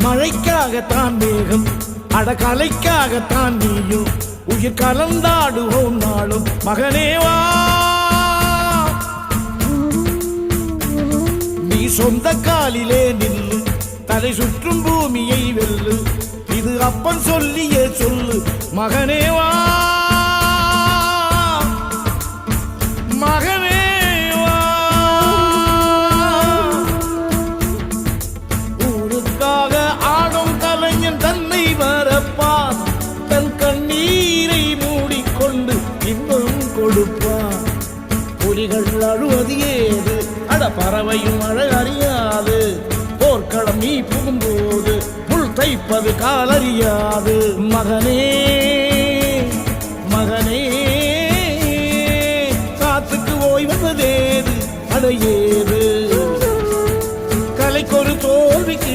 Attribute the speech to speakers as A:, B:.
A: மழைக்காகத்தான் மேகம் அடகலைக்காகத்தான் நீயும் உயிர் கலந்தாடுவோம் நாளும் மகனேவா நீ சொந்த காலிலே நில்லு தலை சுற்றும் பூமியை வெல்லு இது அப்பன் சொல்லியே சொல்லு மகனேவா மகனேவா ஊருக்காக ஆடும் கலைஞன் தன்னை வரப்பான் தன் கண்ணீரை மூடிக்கொண்டு இன்பம் கொடுப்பான் புலிகள் அழுவது ஏது அட பறவையும் அழகறியாது போர்க்களம் நீ புகும்போது முள் தைப்பது காலறியாது மகனே மகனே காத்துக்கு ஓய்வதேது அடையேது கலைக்கொரு தோல்விக்கு